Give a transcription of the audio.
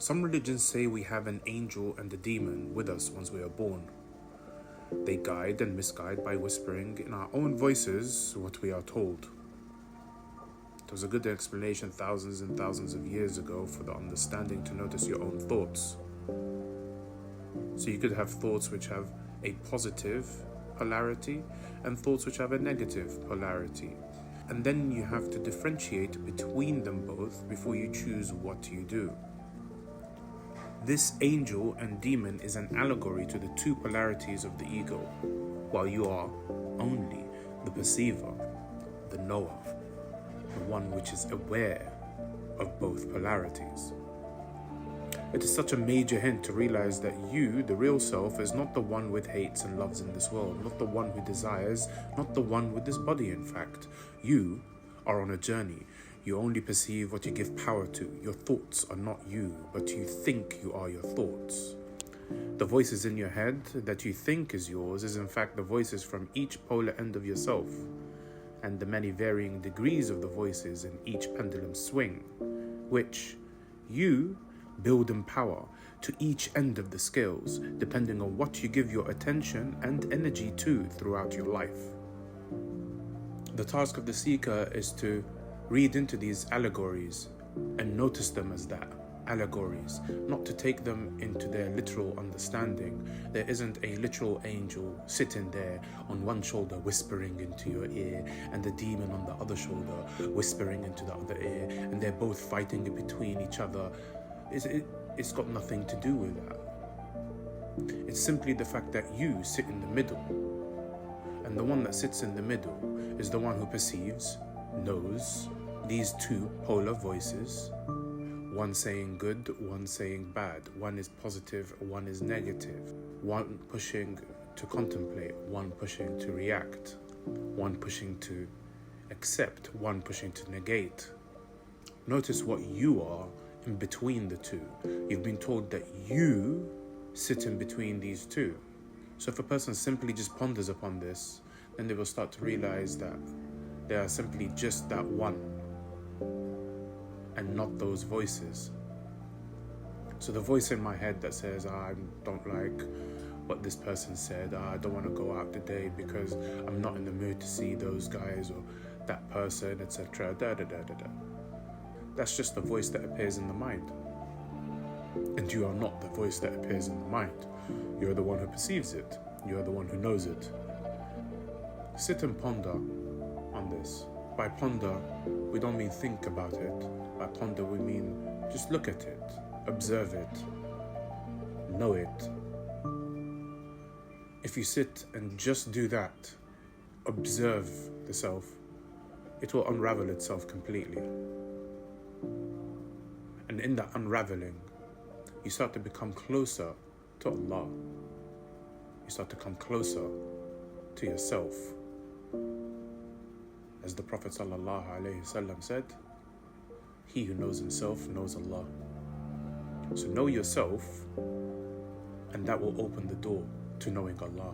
Some religions say we have an angel and a demon with us once we are born. They guide and misguide by whispering in our own voices what we are told. It was a good explanation thousands and thousands of years ago for the understanding to notice your own thoughts. So you could have thoughts which have a positive polarity and thoughts which have a negative polarity. And then you have to differentiate between them both before you choose what you do. This angel and demon is an allegory to the two polarities of the ego, while you are only the perceiver, the knower, the one which is aware of both polarities. It is such a major hint to realize that you, the real self, is not the one with hates and loves in this world, not the one who desires, not the one with this body, in fact. You are on a journey. You only perceive what you give power to. Your thoughts are not you, but you think you are your thoughts. The voices in your head that you think is yours is in fact the voices from each polar end of yourself, and the many varying degrees of the voices in each pendulum swing, which you build in power to each end of the scales, depending on what you give your attention and energy to throughout your life. The task of the seeker is to read into these allegories and notice them as that, allegories, not to take them into their literal understanding. There isn't a literal angel sitting there on one shoulder whispering into your ear and the demon on the other shoulder whispering into the other ear, and they're both fighting in between each other. It's got nothing to do with that. It's simply the fact that you sit in the middle, and the one that sits in the middle is the one who perceives, knows these two polar voices, one saying good, one saying bad, one is positive, one is negative, one pushing to contemplate, one pushing to react, one pushing to accept, one pushing to negate. Notice what you are in between the two. You've been told that you sit in between these two. So if a person simply just ponders upon this, then they will start to realize that they are simply just that one and not those voices. So the voice in my head that says, I don't like what this person said, I don't want to go out today because I'm not in the mood to see those guys or that person, etc. That's just the voice that appears in the mind. And you are not the voice that appears in the mind. You're the one who perceives it. You're the one who knows it. Sit and ponder on this. By ponder, we don't mean think about it. By ponder, we mean just look at it, observe it, know it. If you sit and just do that, observe the self, it will unravel itself completely. And in that unraveling, you start to become closer to Allah. You start to come closer to yourself. As the Prophet ﷺ said, he who knows himself knows Allah. So know yourself, and that will open the door to knowing Allah.